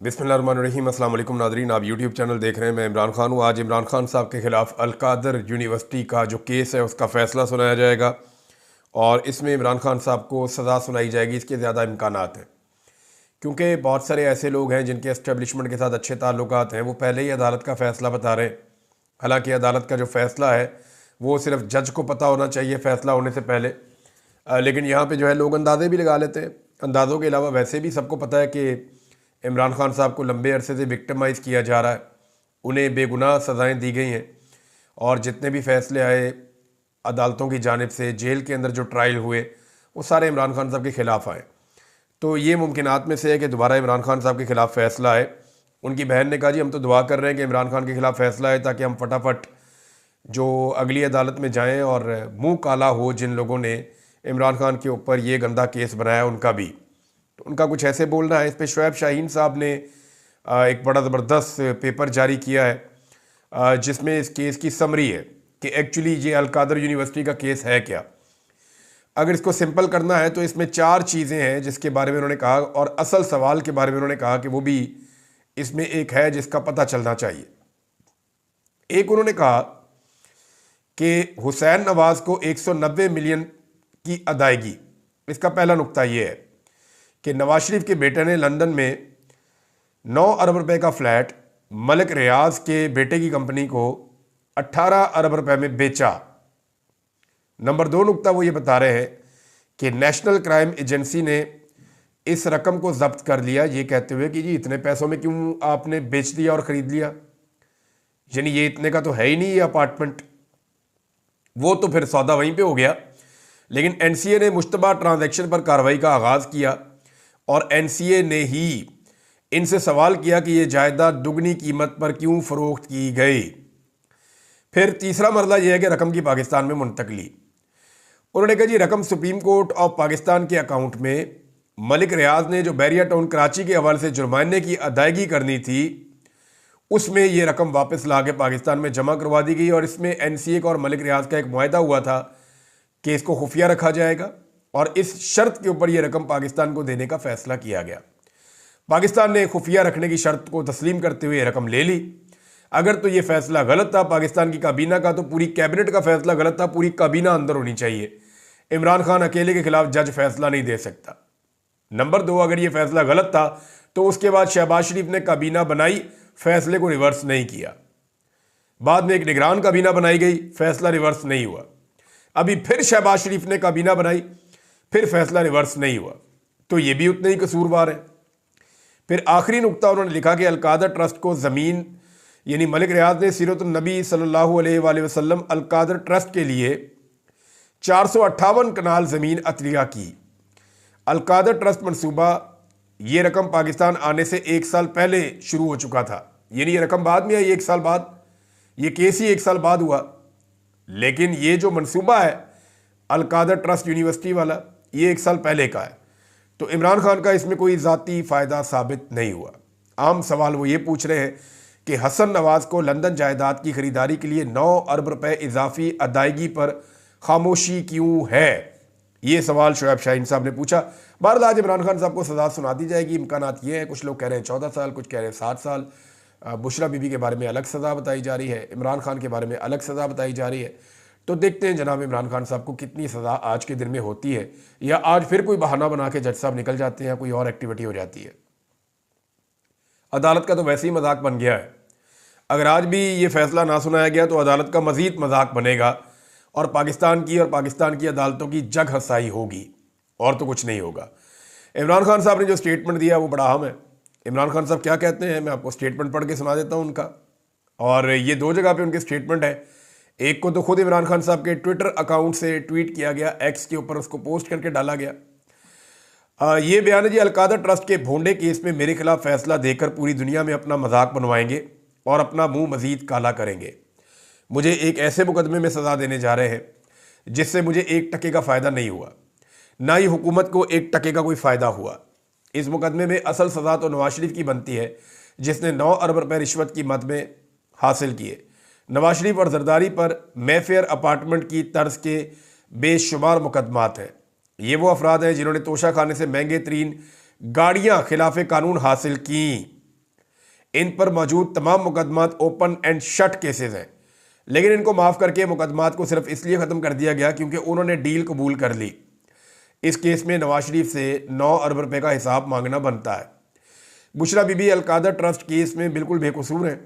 बिस्मिल्लाहिर्रहमानिर्रहीम। अस्सलाम वालेकुम नादरीन, आप यूट्यूब चैनल देख रहे हैं। मैं इमरान खान हूँ। आज इमरान खान साहब के ख़िलाफ़ अल-कादर यूनिवर्सिटी का जो केस है उसका फ़ैसला सुनाया जाएगा और इसमें इमरान खान साहब को सज़ा सुनाई जाएगी। इसके ज़्यादा इम्कानात हैं क्योंकि बहुत सारे ऐसे लोग हैं जिनके एस्टेब्लिशमेंट के साथ अच्छे ताल्लुकात हैं, वो पहले ही अदालत का फ़ैसला बता रहे हैं। हालांकि अदालत का जो फ़ैसला है वो सिर्फ जज को पता होना चाहिए फ़ैसला होने से पहले, लेकिन यहाँ पे जो है लोग अंदाज़े भी लगा लेते हैं। अंदाज़ों के अलावा वैसे भी सबको पता है कि इमरान खान साहब को लंबे अरसे से विक्टिमाइज़ किया जा रहा है, उन्हें बेगुनाह सज़ाएँ दी गई हैं और जितने भी फ़ैसले आए अदालतों की जानिब से, जेल के अंदर जो ट्रायल हुए, वो सारे इमरान खान साहब के ख़िलाफ़ आए। तो ये मुमकिनात में से है कि दोबारा इमरान खान साहब के ख़िलाफ़ फ़ैसला आए। उनकी बहन ने कहा जी हम तो दुआ कर रहे हैं कि इमरान खान के ख़िलाफ़ फ़ैसला आए ताकि हम फटाफट जो अगली अदालत में जाएं और मुंह काला हो जिन लोगों ने इमरान खान के ऊपर ये गंदा केस बनाया उनका भी। तो उनका कुछ ऐसे बोलना है। इस पर शुएब शाहीन साहब ने एक बड़ा ज़बरदस्त पेपर जारी किया है जिसमें इस केस की समरी है कि एक्चुअली ये अल-कादर यूनिवर्सिटी का केस है क्या। अगर इसको सिंपल करना है तो इसमें 4 चीज़ें हैं जिसके बारे में उन्होंने कहा, और असल सवाल के बारे में उन्होंने कहा कि वो भी इसमें एक है जिसका पता चलना चाहिए। एक, उन्होंने कहा कि हुसैन नवाज़ को 190 मिलियन की अदायगी। इसका पहला नुक्ता ये है कि नवाज शरीफ के बेटे ने लंदन में 9 अरब रुपए का फ्लैट मलिक रियाज के बेटे की कंपनी को 18 अरब रुपए में बेचा। नंबर 2 नुक्ता वो ये बता रहे हैं कि नेशनल क्राइम एजेंसी ने इस रकम को जब्त कर लिया, ये कहते हुए कि जी इतने पैसों में क्यों आपने बेच दिया और ख़रीद लिया, यानी ये इतने का तो है ही नहीं ये अपार्टमेंट। वो तो फिर सौदा वहीं पे हो गया। लेकिन एनसीए ने मुश्तबा ट्रांजैक्शन पर कार्रवाई का आगाज़ किया और एनसीए ने ही इनसे सवाल किया कि ये जायदाद दुगनी कीमत पर क्यों फ़रोख्त की गई। फिर तीसरा मरला यह है कि रकम की पाकिस्तान में मुंतकली। उन्होंने कहा जी रकम सुप्रीम कोर्ट ऑफ पाकिस्तान के अकाउंट में मलिक रियाज ने जो बैरिया टाउन कराची के हवाले से जुर्माने की अदायगी करनी थी उसमें ये रकम वापस ला के पाकिस्तान में जमा करवा दी गई। और इसमें एनसीए का और मलिक रियाज का एक मुआहदा हुआ था कि इसको खुफिया रखा जाएगा और इस शर्त के ऊपर यह रकम पाकिस्तान को देने का फैसला किया गया। पाकिस्तान ने खुफिया रखने की शर्त को तस्लीम करते हुए रकम ले ली। अगर तो ये फैसला गलत था पाकिस्तान की काबीना का, तो पूरी कैबिनेट का फैसला गलत था, पूरी काबीना अंदर होनी चाहिए। इमरान खान अकेले के खिलाफ जज फैसला नहीं दे सकता। नंबर 2, अगर ये फैसला गलत था तो उसके बाद शहबाज शरीफ ने काबीना बनाई, फैसले को रिवर्स नहीं किया। बाद में एक निगरान काबीना बनाई गई, फैसला रिवर्स नहीं हुआ। अभी फिर शहबाज शरीफ ने काबीना बनाई, फिर फैसला रिवर्स नहीं हुआ। तो ये भी उतने ही कसूरवार है। फिर आखिरी नुक्ता उन्होंने लिखा कि अल-कादर ट्रस्ट को ज़मीन, यानी मलिक रियाज ने सीरत नबी सल्लल्लाहु अलैहि वसल्लम अल-कादर ट्रस्ट के लिए 458 कनाल ज़मीन अतलिया की। अल-कादर ट्रस्ट मंसूबा, ये रकम पाकिस्तान आने से 1 साल पहले शुरू हो चुका था, यानी ये रकम बाद में आई 1 साल बाद, ये केस ही 1 साल बाद हुआ। लेकिन ये जो मंसूबा है अल-कादर ट्रस्ट यूनिवर्सिटी वाला, ये 1 साल पहले का है। तो इमरान खान का इसमें कोई ज़ाती फ़ायदा साबित नहीं हुआ। आम सवाल वो ये पूछ रहे हैं कि हसन नवाज़ को लंदन जायदाद की ख़रीदारी के लिए 9 अरब रुपए इजाफी अदायगी पर खामोशी क्यों है, ये सवाल शुएब शाहीन साहब ने पूछा। बहरहाल आज इमरान खान साहब को सज़ा सुना दी जाएगी। इम्कानात ये हैं, कुछ लोग कह रहे हैं 14 साल, कुछ कह रहे हैं 7 साल। बुशरा बीबी के बारे में अलग सज़ा बताई जा रही है, इमरान खान के बारे में अलग सज़ा बताई जा रही है। तो देखते हैं जनाब इमरान खान साहब को कितनी सज़ा आज के दिन में होती है, या आज फिर कोई बहाना बना के जज साहब निकल जाते हैं या कोई और एक्टिविटी हो जाती है। अदालत का तो वैसे ही मजाक बन गया है। अगर आज भी ये फैसला ना सुनाया गया तो अदालत का मज़ीद मजाक बनेगा और पाकिस्तान की अदालतों की जग हंसाई होगी, और तो कुछ नहीं होगा। इमरान खान साहब ने जो स्टेटमेंट दिया वो बड़ा अहम है। इमरान खान साहब क्या कहते हैं, मैं आपको स्टेटमेंट पढ़ के सुना देता हूँ उनका। और ये 2 जगह पे उनके स्टेटमेंट है। एक को तो खुद इमरान खान साहब के ट्विटर अकाउंट से ट्वीट किया गया, एक्स के ऊपर उसको पोस्ट करके डाला गया। ये बयान है जी, अल-कादर ट्रस्ट के भोंडे केस में मेरे खिलाफ फैसला देकर पूरी दुनिया में अपना मजाक बनवाएंगे और अपना मुंह मजीद काला करेंगे। मुझे एक ऐसे मुकदमे में सज़ा देने जा रहे हैं जिससे मुझे 1 टके का फ़ायदा नहीं हुआ, ना ही हुकूमत को 1 टके का कोई फ़ायदा हुआ। इस मुकदमे में असल सज़ा तो नवाज शरीफ की बनती है जिसने 9 अरब रुपए रिश्वत की मद में हासिल किए। नवाज शरीफ और जरदारी पर मेफेयर अपार्टमेंट की तर्ज के बेशुमार मुकदमात हैं। ये वो अफराद हैं जिन्होंने तोशा खाने से महंगे तरीन गाड़ियाँ खिलाफ कानून हासिल की। इन पर मौजूद तमाम मुकदमात ओपन एंड शट केसेस हैं, लेकिन इनको माफ़ करके मुकदमात को सिर्फ इसलिए ख़त्म कर दिया गया क्योंकि उन्होंने डील कबूल कर ली। इस केस में नवाज शरीफ से 9 अरब रुपए का हिसाब मांगना बनता है। बुशरा बीबी अलकादर ट्रस्ट केस में बिल्कुल बेकसूर हैं।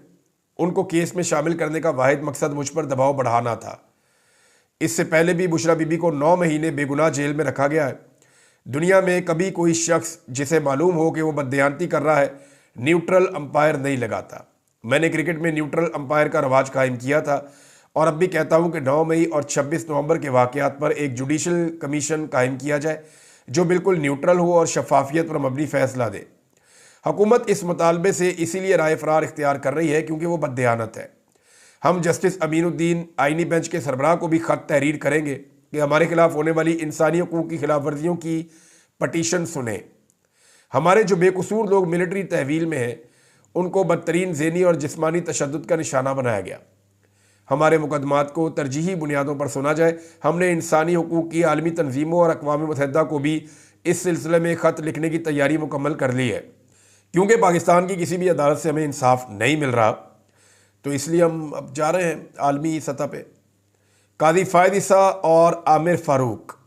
उनको केस में शामिल करने का वाहिद मकसद मुझ पर दबाव बढ़ाना था। इससे पहले भी बुशरा बीबी को 9 महीने बेगुनाह जेल में रखा गया है। दुनिया में कभी कोई शख्स जिसे मालूम हो कि वो बददियानती कर रहा है न्यूट्रल अंपायर नहीं लगाता। मैंने क्रिकेट में न्यूट्रल अंपायर का रवाज कायम किया था और अब भी कहता हूं कि 9 मई और 26 नवंबर के वाक़यात पर एक जुडिशल कमीशन कायम किया जाए जो बिल्कुल न्यूट्रल हो और शफाफियत पर मबनी फैसला दे। हुकूमत इस मुतालबे से इसीलिए राय फरार इख्तियार कर रही है क्योंकि वो बददियानत है। हम जस्टिस अमीनुद्दीन आइनी बेंच के सरबराह को भी ख़त तहरीर करेंगे कि हमारे खिलाफ होने वाली इंसानी हकूक़ की खिलाफ वर्जियों की पटिशन सुने। हमारे जो बेकसूर लोग मिलिट्री तहवील में हैं उनको बदतरीन ज़हनी और जिस्मानी तशद्दुद का निशाना बनाया गया। हमारे मुकदमात को तरजीही बुनियादों पर सुना जाए। हमने इंसानी हकूक़ की आलमी तंजीमों और अक़वाम मुत्तहिदा को भी इस सिलसिले में ख़त लिखने की तैयारी मुकम्मल कर ली है। क्योंकि पाकिस्तान की किसी भी अदालत से हमें इंसाफ नहीं मिल रहा, तो इसलिए हम अब जा रहे हैं आलमी सतह पे। कादी फ़ायद ईसा और आमिर फ़ारूक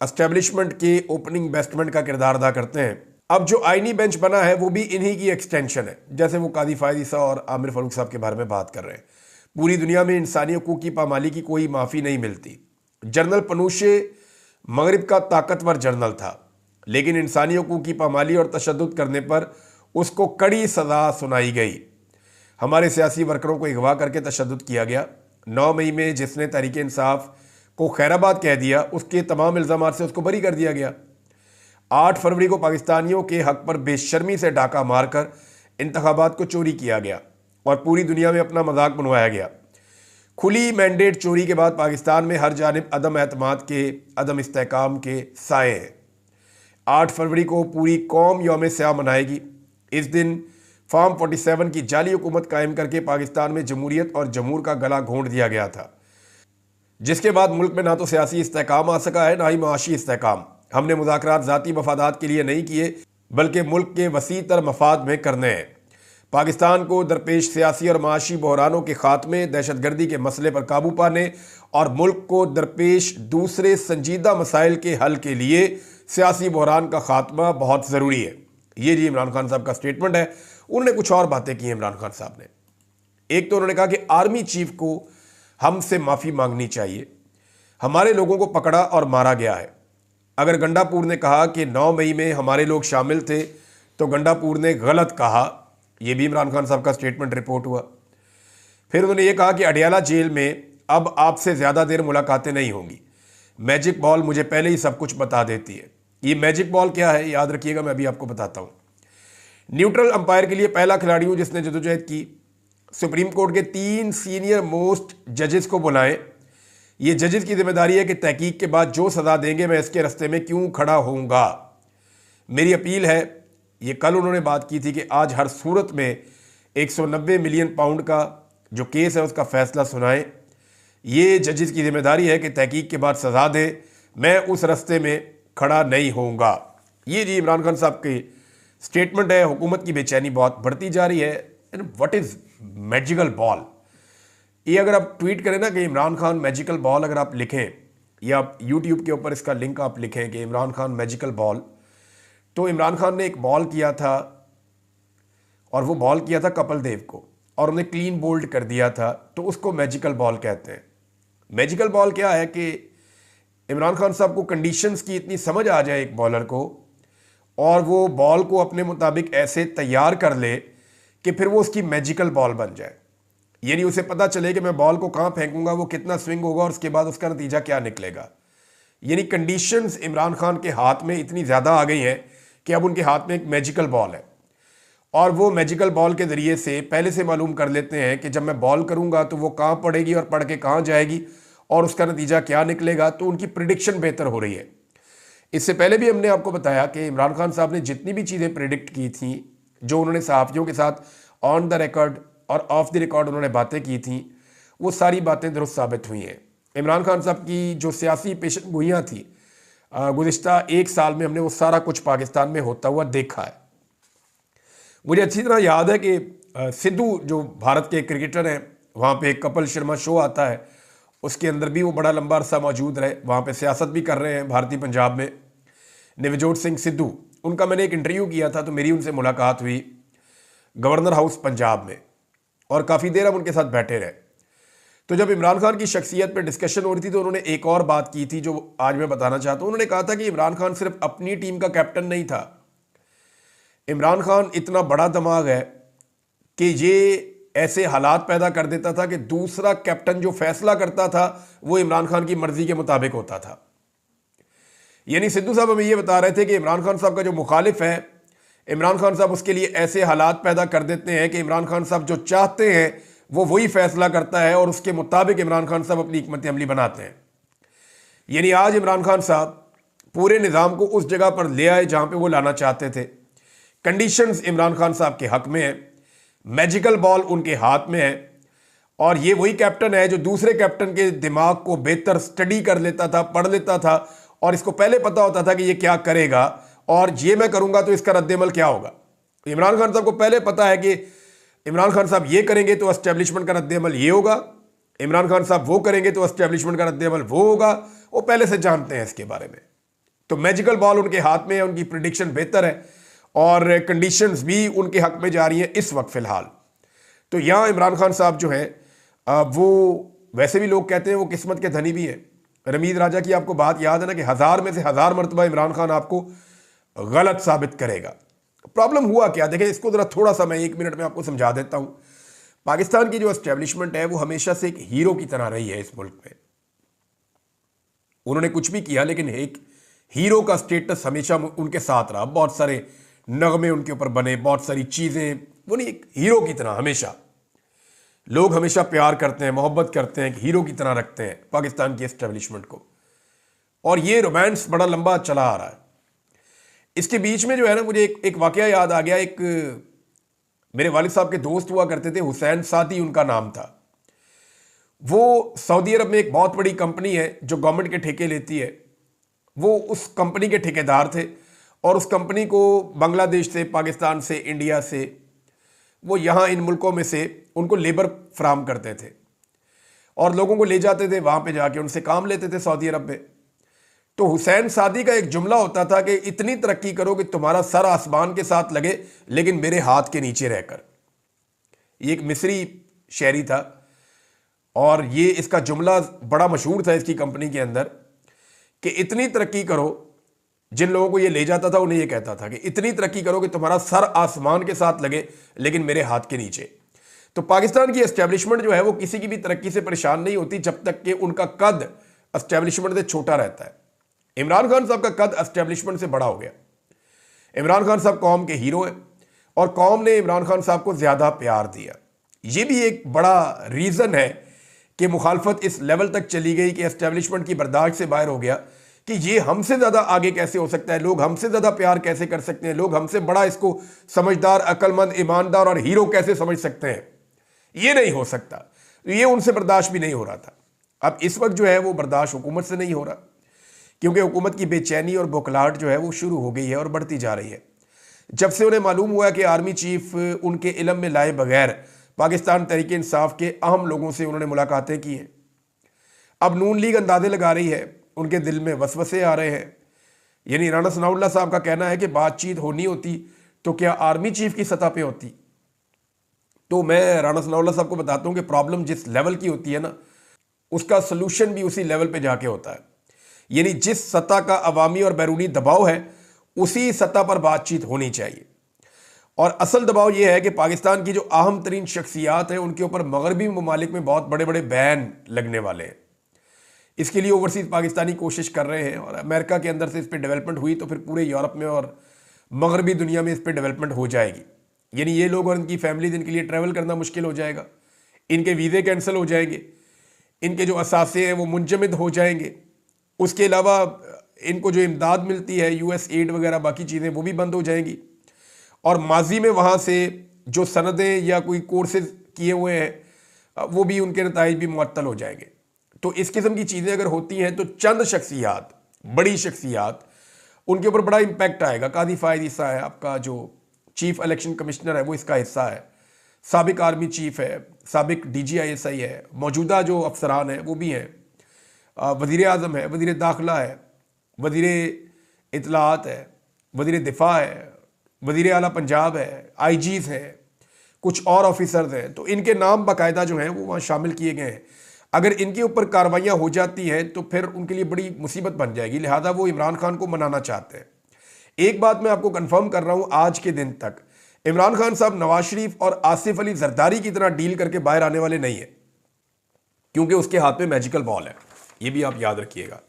एस्टेब्लिशमेंट के ओपनिंग बेस्टमेंट का किरदार अदा करते हैं। अब जो आईनी बेंच बना है वो भी इन्हीं की एक्सटेंशन है, जैसे वो कादी फ़ायद ईसा और आमिर फ़ारूक साहब के बारे में बात कर रहे हैं। पूरी दुनिया में इंसानी हकूक़ की पामाली की कोई माफ़ी नहीं मिलती। जनरल पनूशे मगरिब का ताकतवर जनरल था, लेकिन इंसानी हकूक़ की पामाली और तशद्दुद करने पर उसको कड़ी सज़ा सुनाई गई। हमारे सियासी वर्करों को अगवा करके तशद्दुद किया गया। 9 मई में जिसने तहरीक इंसाफ को खैराबाद कह दिया उसके तमाम इल्ज़ामात से उसको बरी कर दिया गया। 8 फरवरी को पाकिस्तानियों के हक पर बेशर्मी से डाका मारकर इंतखाबात को चोरी किया गया और पूरी दुनिया में अपना मजाक बनवाया गया। खुली मैंडेट चोरी के बाद पाकिस्तान में हर जानिब अदम एतमाद के, अदम इस्तेहकाम के साए हैं। 8 फरवरी को पूरी कौम यौम स्याह मनाएगी। इस दिन फार्म 47 की जाली हुकूमत कायम करके पाकिस्तान में जमहूरियत और जमहूर का गला घोंट दिया गया था, जिसके बाद मुल्क में ना तो सियासी इस्तेहकाम आ सका है ना ही माशी इस्तेहकाम। हमने मुज़ाकरात ज़ाती मफादात के लिए नहीं किए बल्कि मुल्क के वसी तर मफाद में करने हैं। पाकिस्तान को दरपेश सियासी और माशी बहरानों के खात्मे, दहशतगर्दी के मसले पर काबू पाने और मुल्क को दरपेश दूसरे संजीदा मसाइल के हल के लिए सियासी बहरान का खात्मा बहुत ज़रूरी है। ये जी इमरान खान साहब का स्टेटमेंट है। उन्होंने कुछ और बातें की हैं इमरान खान साहब ने। एक तो उन्होंने कहा कि आर्मी चीफ को हमसे माफ़ी मांगनी चाहिए, हमारे लोगों को पकड़ा और मारा गया है। अगर गंडापुर ने कहा कि 9 मई में हमारे लोग शामिल थे तो गंडापुर ने गलत कहा। यह भी इमरान खान साहब का स्टेटमेंट रिपोर्ट हुआ। फिर उन्होंने ये कहा कि अडियाला जेल में अब आपसे ज़्यादा देर मुलाकातें नहीं होंगी। मैजिक बॉल मुझे पहले ही सब कुछ बता देती है। ये मैजिक बॉल क्या है याद रखिएगा, मैं अभी आपको बताता हूँ। न्यूट्रल अंपायर के लिए पहला खिलाड़ी हूँ जिसने जदोजहद की। सुप्रीम कोर्ट के 3 सीनियर मोस्ट जजेस को बुलाएं। ये जजेस की जिम्मेदारी है कि तहकीक के बाद जो सज़ा देंगे मैं इसके रास्ते में क्यों खड़ा होऊंगा। मेरी अपील है, ये कल उन्होंने बात की थी कि आज हर सूरत में 190 मिलियन पाउंड का जो केस है उसका फैसला सुनाएं। ये जजेस की जिम्मेदारी है कि तहकीक के बाद सज़ा दें, मैं उस रास्ते में खड़ा नहीं होऊंगा। ये जी इमरान खान साहब के स्टेटमेंट है। हुकूमत की बेचैनी बहुत बढ़ती जा रही है। व्हाट इज़ मैजिकल बॉल, ये अगर आप ट्वीट करें ना कि इमरान खान मैजिकल बॉल, अगर आप लिखें या आप यूट्यूब के ऊपर इसका लिंक आप लिखें कि इमरान खान मैजिकल बॉल, तो इमरान खान ने एक बॉल किया था और वो बॉल किया था कपिल देव को और उन्हें क्लीन बोल्ड कर दिया था, तो उसको मैजिकल बॉल कहते हैं। मैजिकल बॉल क्या है कि इमरान खान साहब को कंडीशंस की इतनी समझ आ जाए एक बॉलर को और वो बॉल को अपने मुताबिक ऐसे तैयार कर ले कि फिर वो उसकी मैजिकल बॉल बन जाए। यानी उसे पता चले कि मैं बॉल को कहाँ फेंकूंगा, वो कितना स्विंग होगा और उसके बाद उसका नतीजा क्या निकलेगा। यानी कंडीशंस इमरान खान के हाथ में इतनी ज़्यादा आ गई हैं कि अब उनके हाथ में एक मैजिकल बॉल है और वो मैजिकल बॉल के ज़रिए से पहले से मालूम कर लेते हैं कि जब मैं बॉल करूँगा तो वो कहाँ पड़ेगी और पड़ के कहाँ जाएगी और उसका नतीजा क्या निकलेगा। तो उनकी प्रिडिक्शन बेहतर हो रही है। इससे पहले भी हमने आपको बताया कि इमरान खान साहब ने जितनी भी चीज़ें प्रिडिक्ट की थी, जो उन्होंने सहाफ़ियों के साथ ऑन द रिकॉर्ड और ऑफ द रिकॉर्ड उन्होंने बातें की थी, वो सारी बातें दुरुस्त साबित हुई हैं। इमरान खान साहब की जो सियासी पेशन गोइयाँ थी गुज़िश्ता 1 साल में, हमने वो सारा कुछ पाकिस्तान में होता हुआ देखा है। मुझे अच्छी तरह याद है कि सिद्धू जो भारत के क्रिकेटर हैं, वहाँ पे एक कपिल शर्मा शो आता है, उसके अंदर भी वो बड़ा लंबा अरसा मौजूद रहे, वहाँ पे सियासत भी कर रहे हैं भारतीय पंजाब में। नवजोत सिंह सिद्धू, उनका मैंने एक इंटरव्यू किया था, तो मेरी उनसे मुलाकात हुई गवर्नर हाउस पंजाब में, और काफ़ी देर हम उनके साथ बैठे रहे। तो जब इमरान खान की शख्सियत पे डिस्कशन हो रही थी तो उन्होंने एक और बात की थी जो आज मैं बताना चाहता हूँ। उन्होंने कहा था कि इमरान खान सिर्फ अपनी टीम का कैप्टन नहीं था, इमरान खान इतना बड़ा दिमाग है कि ये ऐसे हालात पैदा कर देता था कि दूसरा कैप्टन जो फैसला करता था वो इमरान खान की मर्जी के मुताबिक होता था। यानी सिद्धू साहब हमें ये बता रहे थे कि इमरान खान साहब का जो मुखालिफ है, इमरान खान साहब उसके लिए ऐसे हालात पैदा कर देते हैं कि इमरान खान साहब जो चाहते हैं वो वही फैसला करता है और उसके मुताबिक इमरान खान साहब अपनी हिकमत अमली बनाते हैं। यानी आज इमरान खान साहब पूरे निज़ाम को उस जगह पर ले आए जहां पे वो लाना चाहते थे। कंडीशंस इमरान खान साहब के हक में है, मैजिकल बॉल उनके हाथ में है, और ये वही कैप्टन है जो दूसरे कैप्टन के दिमाग को बेहतर स्टडी कर लेता था, पढ़ लेता था, और इसको पहले पता होता था कि ये क्या करेगा और ये मैं करूंगा तो इसका रद्देमल क्या होगा। इमरान खान साहब को पहले पता है कि इमरान खान साहब ये करेंगे तो एस्टेब्लिशमेंट का रद्देमल ये होगा, इमरान खान साहब वो करेंगे तो एस्टेब्लिशमेंट का रद्देमल वो होगा, वो पहले से जानते हैं इसके बारे में। तो मैजिकल बॉल उनके हाथ में है, उनकी प्रिडिक्शन बेहतर है और कंडीशंस भी उनके हक में जा रही हैं इस वक्त फ़िलहाल। तो यहाँ इमरान खान साहब जो हैं वो वैसे भी लोग कहते हैं वो किस्मत के धनी भी हैं। रमीज राजा की आपको बात याद है ना कि 1000 में से 1000 मरतबा इमरान खान आपको गलत साबित करेगा। प्रॉब्लम हुआ क्या, देखें इसको ज़रा थोड़ा सा मैं 1 मिनट में आपको समझा देता हूँ। पाकिस्तान की जो एस्टेब्लिशमेंट है वो हमेशा से एक हीरो की तरह रही है इस मुल्क में। उन्होंने कुछ भी किया लेकिन एक हीरो का स्टेटस हमेशा उनके साथ रहा। बहुत सारे नगमे उनके ऊपर बने, बहुत सारी चीज़ें, वो नहीं, एक हीरो की तरह हमेशा लोग हमेशा प्यार करते हैं, मोहब्बत करते हैं, एक हीरो की तरह रखते हैं पाकिस्तान की एस्टेब्लिशमेंट को। और ये रोमांस बड़ा लंबा चला आ रहा है। इसके बीच में जो है ना, मुझे एक वाकया याद आ गया। एक मेरे वालिद साहब के दोस्त हुआ करते थे, हुसैन सादी उनका नाम था। वो सऊदी अरब में एक बहुत बड़ी कंपनी है जो गवर्नमेंट के ठेके लेती है, वो उस कंपनी के ठेकेदार थे और उस कंपनी को बांग्लादेश से, पाकिस्तान से, इंडिया से, वो यहाँ इन मुल्कों में से उनको लेबर फ्राहम करते थे और लोगों को ले जाते थे, वहाँ पे जाके उनसे काम लेते थे सऊदी अरब में। तो हुसैन सादी का एक जुमला होता था कि इतनी तरक्की करो कि तुम्हारा सर आसमान के साथ लगे लेकिन मेरे हाथ के नीचे रहकर। ये एक मिस्री शायरी था और ये इसका जुमला बड़ा मशहूर था इसकी कंपनी के अंदर कि इतनी तरक्की करो, जिन लोगों को ये ले जाता था उन्हें ये कहता था कि इतनी तरक्की करो कि तुम्हारा सर आसमान के साथ लगे लेकिन मेरे हाथ के नीचे। तो पाकिस्तान की एस्टेब्लिशमेंट जो है वो किसी की भी तरक्की से परेशान नहीं होती जब तक कि उनका कद एस्टेब्लिशमेंट से छोटा रहता है। इमरान खान साहब का कद एस्टेब्लिशमेंट से बड़ा हो गया। इमरान खान साहब कौम के हीरो हैं और कौम ने इमरान खान साहब को ज़्यादा प्यार दिया। ये भी एक बड़ा रीज़न है कि मुखालफत इस लेवल तक चली गई कि एस्टेब्लिशमेंट की बर्दाश्त से बाहर हो गया कि ये हमसे ज़्यादा आगे कैसे हो सकता है, लोग हमसे ज़्यादा प्यार कैसे कर सकते हैं, लोग हमसे बड़ा इसको समझदार, अक्लमंद, ईमानदार और हीरो कैसे समझ सकते हैं। ये नहीं हो सकता। तो ये उनसे बर्दाश्त भी नहीं हो रहा था। अब इस वक्त जो है वो बर्दाश्त हुकूमत से नहीं हो रहा क्योंकि हुकूमत की बेचैनी और बौखलाहट जो है वो शुरू हो गई है और बढ़ती जा रही है। जब से उन्हें मालूम हुआ कि आर्मी चीफ उनके इल्म में लाए बगैर पाकिस्तान तहरीक इंसाफ के अहम लोगों से उन्होंने मुलाकातें की हैं। अब नून लीग अंदाजे लगा रही है, उनके दिल में वसवसे आ रहे हैं। यानी राणा सनाउल्लाह साहब का कहना है कि बातचीत होनी होती तो क्या आर्मी चीफ की सतह पे होती। तो मैं राणा सनाउल्लाह साहब को बताता हूँ कि प्रॉब्लम जिस लेवल की होती है ना, उसका सलूशन भी उसी लेवल पे जाके होता है। यानी जिस सतह का अवामी और बैरूनी दबाव है उसी सतह पर बातचीत होनी चाहिए। और असल दबाव यह है कि पाकिस्तान की जो अहम तरीन शख्सियात हैं उनके ऊपर मगरबी ममालिक में बहुत बड़े बड़े बैन लगने वाले हैं। इसके लिए ओवरसीज पाकिस्तानी कोशिश कर रहे हैं और अमेरिका के अंदर से इस पर डेवलपमेंट हुई तो फिर पूरे यूरोप में और मगरबी दुनिया में इस पर डेवलपमेंट हो जाएगी। यानी ये लोग और इनकी फैमिली इनके लिए ट्रैवल करना मुश्किल हो जाएगा, इनके वीज़े कैंसिल हो जाएंगे, इनके जो असासे हैं वो मुंजमद हो जाएंगे। उसके अलावा इनको जो इमदाद मिलती है, US एड वगैरह बाकी चीज़ें, वो भी बंद हो जाएंगी। और माजी में वहाँ से जो सनदें या कोई कोर्सेज किए हुए हैं वो भी, उनके नताइज भी मुअत्तल हो जाएंगे। तो इस किस्म की चीज़ें अगर होती हैं तो चंद शख्सियात, बड़ी शख्सियात, उनके ऊपर बड़ा इम्पैक्ट आएगा। कादी फायद हिस्सा है, आपका जो चीफ इलेक्शन कमिश्नर है वो इसका हिस्सा है, साबिक आर्मी चीफ है, साबिक DGISI है, मौजूदा जो अफसरान हैं वो भी हैं, वज़ीर आज़म है, वज़ीर दाखिला है, वज़ीर इत्तलाआत है, वज़ीर दिफा है, वज़ीर आला पंजाब है, IGs हैं, कुछ और ऑफिसर्स हैं। तो इनके नाम बाकायदा जो हैं वो वहाँ शामिल किए गए हैं। अगर इनके ऊपर कार्रवाइयाँ हो जाती हैं तो फिर उनके लिए बड़ी मुसीबत बन जाएगी, लिहाजा वो इमरान खान को मनाना चाहते हैं। एक बात मैं आपको कंफर्म कर रहा हूँ, आज के दिन तक इमरान खान साहब नवाज शरीफ और आसिफ अली जरदारी की तरह डील करके बाहर आने वाले नहीं है, क्योंकि उसके हाथ में मैजिकल बॉल है। ये भी आप याद रखिएगा।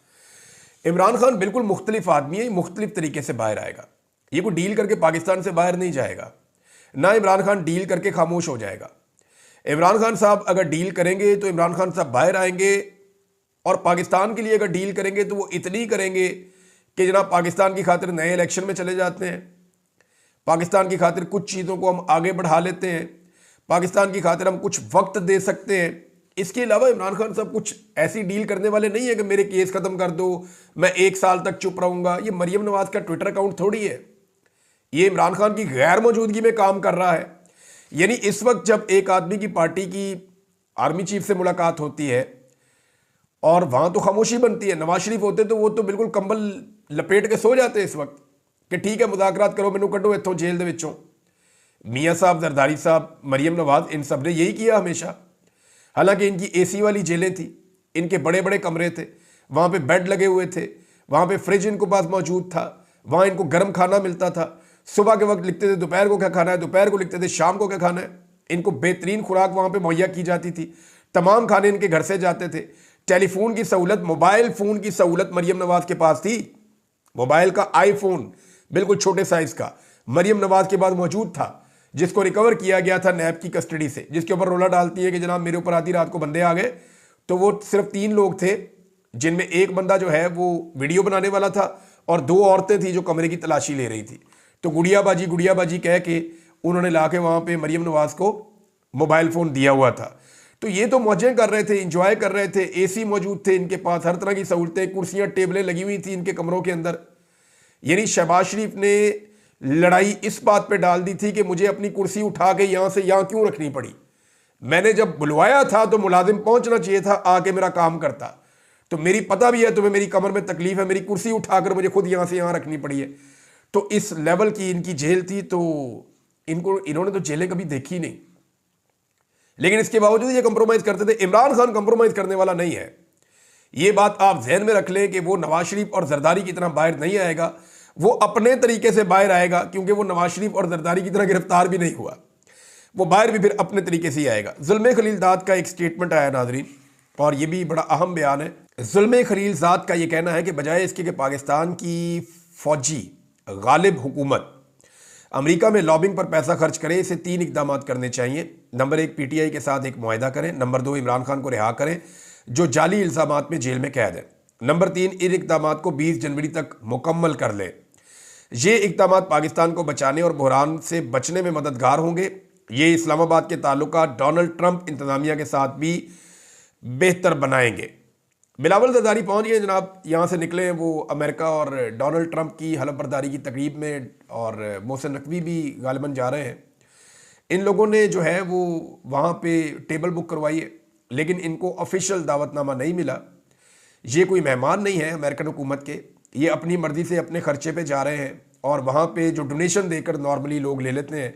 इमरान खान बिल्कुल मुख्तलिफ आदमी है, मुख्तलिफ तरीके से बाहर आएगा। ये कोई डील करके पाकिस्तान से बाहर नहीं जाएगा, ना इमरान खान डील करके खामोश हो जाएगा। इमरान खान साहब अगर डील करेंगे तो इमरान खान साहब बाहर आएंगे, और पाकिस्तान के लिए अगर डील करेंगे तो वो इतनी करेंगे कि जनाब पाकिस्तान की खातिर नए इलेक्शन में चले जाते हैं, पाकिस्तान की खातिर कुछ चीज़ों को हम आगे बढ़ा लेते हैं, पाकिस्तान की खातिर हम कुछ वक्त दे सकते हैं। इसके अलावा इमरान खान साहब कुछ ऐसी डील करने वाले नहीं है कि मेरे केस ख़त्म कर दो, मैं 1 साल तक चुप रहूँगा। ये मरियम नवाज का ट्विटर अकाउंट थोड़ी है, ये इमरान खान की गैर मौजूदगी में काम कर रहा है। यानी इस वक्त जब एक आदमी की पार्टी की आर्मी चीफ से मुलाकात होती है और वहाँ तो खामोशी बनती है, नवाज शरीफ होते तो वो तो बिल्कुल कंबल लपेट के सो जाते इस वक्त कि ठीक है मुज़ाकरात करो, मैनू कड्डो इत्थों जेल दे विचों। मियाँ साहब, जरदारी साहब, मरियम नवाज, इन सब ने यही किया हमेशा। हालांकि इनकी AC वाली जेलें थी, इनके बड़े बड़े कमरे थे, वहाँ पे बेड लगे हुए थे, वहाँ पे फ्रिज इनको पास मौजूद था, वहाँ इनको गर्म खाना मिलता था। सुबह के वक्त लिखते थे दोपहर को क्या खाना है, दोपहर को लिखते थे शाम को क्या खाना है। इनको बेहतरीन खुराक वहाँ पे मुहैया की जाती थी, तमाम खाने इनके घर से जाते थे। टेलीफोन की सहूलत, मोबाइल फ़ोन की सहूलत मरियम नवाज के पास थी। मोबाइल का iPhone बिल्कुल छोटे साइज़ का मरियम नवाज के पास मौजूद था, जिसको रिकवर किया गया था नैब की कस्टडी से, जिसके ऊपर रोला डालती है कि जनाब मेरे ऊपर आधी रात को बंदे आ गए। तो वो सिर्फ 3 लोग थे, जिनमें एक बंदा जो है वो वीडियो बनाने वाला था और 2 औरतें थी जो कमरे की तलाशी ले रही थी। तो गुड़िया बाजी कह के उन्होंने ला के वहाँ पे मरियम नवाज को मोबाइल फ़ोन दिया हुआ था। तो ये तो मौजें कर रहे थे, इंजॉय कर रहे थे, AC मौजूद थे इनके पास, हर तरह की सहूलतें, कुर्सियाँ टेबलें लगी हुई थी इनके कमरों के अंदर। यानी शहबाज शरीफ ने लड़ाई इस बात पे डाल दी थी कि मुझे अपनी कुर्सी उठा के यहाँ से यहाँ क्यों रखनी पड़ी। मैंने जब बुलवाया था तो मुलाजिम पहुँचना चाहिए था, आके मेरा काम करता। तो मेरी पता भी है तुम्हें मेरी कमर में तकलीफ है, मेरी कुर्सी उठाकर मुझे खुद यहाँ से यहाँ रखनी पड़ी है। तो इस लेवल की इनकी जेल थी। तो इन्होंने तो जेलें कभी देखी नहीं, लेकिन इसके बावजूद ये कंप्रोमाइज़ करते थे। इमरान खान कंप्रोमाइज़ करने वाला नहीं है, ये बात आप जहन में रख लें कि वो नवाज शरीफ और जरदारी की तरह बाहर नहीं आएगा, वो अपने तरीके से बाहर आएगा, क्योंकि वो नवाज शरीफ और जरदारी की तरह गिरफ्तार भी नहीं हुआ, वो बाहर भी फिर अपने तरीके से ही आएगा। जुल्मे खलीलजाद का एक स्टेटमेंट आया नाजरीन, और ये भी बड़ा अहम बयान है। जुल्मे खलीलजाद का ये कहना है कि बजाय इसके कि पाकिस्तान की फौजी गालिब हुकूमत अमेरिका में लॉबिंग पर पैसा खर्च करे, इसे 3 इकदाम करने चाहिए। नंबर 1, PTI के साथ एक मुआहदा करें। नंबर 2, इमरान खान को रिहा करें जो जाली इल्ज़ामात में जेल में कैद है। नंबर 3, इन इकदाम को 20 जनवरी तक मुकम्मल कर लें। ये इकदाम पाकिस्तान को बचाने और बहरान से बचने में मददगार होंगे। ये इस्लामाबाद के ताल्लुकात डोनाल्ड ट्रंप इंतज़ामिया के साथ भी बेहतर बनाएंगे। बिलावल जरदारी पहुँच गए जनाब, यहाँ से निकले वो अमेरिका और डोनाल्ड ट्रंप की हलफ बर्दारी की तकरीब में, और मोहसिन नकवी भी गालिबन जा रहे हैं। इन लोगों ने जो है वो वहाँ पे टेबल बुक करवाई है, लेकिन इनको ऑफिशियल दावतनामा नहीं मिला। ये कोई मेहमान नहीं है अमेरिकन हुकूमत के, ये अपनी मर्ज़ी से अपने खर्चे पे जा रहे हैं, और वहाँ पे जो डोनेशन देकर नॉर्मली लोग ले लेते हैं,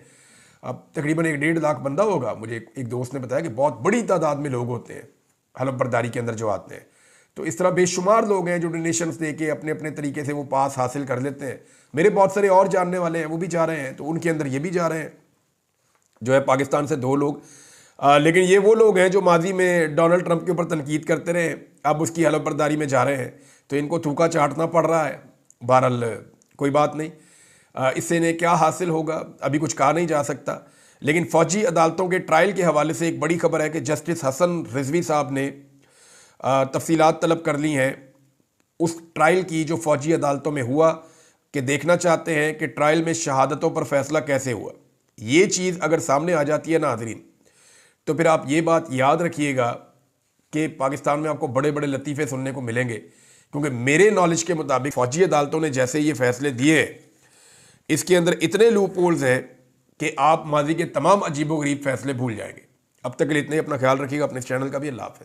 अब तकरीबन 1-1.5 लाख बंदा होगा। मुझे एक दोस्त ने बताया कि बहुत बड़ी तादाद में लोग होते हैं हलफ बर्दारी के अंदर जो आते हैं। तो इस तरह बेशुमार लोग हैं जो डोनेशंस दे के अपने अपने तरीके से वो पास हासिल कर लेते हैं। मेरे बहुत सारे और जानने वाले हैं, वो भी जा रहे हैं, तो उनके अंदर ये भी जा रहे हैं जो है पाकिस्तान से 2 लोग। लेकिन ये वो लोग हैं जो माजी में डोनाल्ड ट्रंप के ऊपर तनकीद करते रहे, अब उसकी हलफ बर्दारी में जा रहे हैं, तो इनको थूका चाटना पड़ रहा है। बहरहाल कोई बात नहीं, इससे इन्हें क्या हासिल होगा अभी कुछ कहा नहीं जा सकता। लेकिन फ़ौजी अदालतों के ट्रायल के हवाले से एक बड़ी खबर है कि जस्टिस हसन रिजवी साहब ने तफसीलात तलब कर ली हैं उस ट्रायल की जो फ़ौजी अदालतों में हुआ, कि देखना चाहते हैं कि ट्रायल में शहादतों पर फैसला कैसे हुआ। ये चीज़ अगर सामने आ जाती है नाज़रीन, तो फिर आप ये बात याद रखिएगा कि पाकिस्तान में आपको बड़े बड़े लतीफ़े सुनने को मिलेंगे, क्योंकि मेरे नॉलेज के मुताबिक फ़ौजी अदालतों ने जैसे ये फ़ैसले दिए, इसके अंदर इतने लूप होल्स हैं कि आप माजी के तमाम अजीबोगरीब फैसले भूल जाएंगे। अब तक के लिए इतने ही, अपना ख्याल रखिएगा, अपने इस चैनल का भी। अल्लाह हाफ़िज़।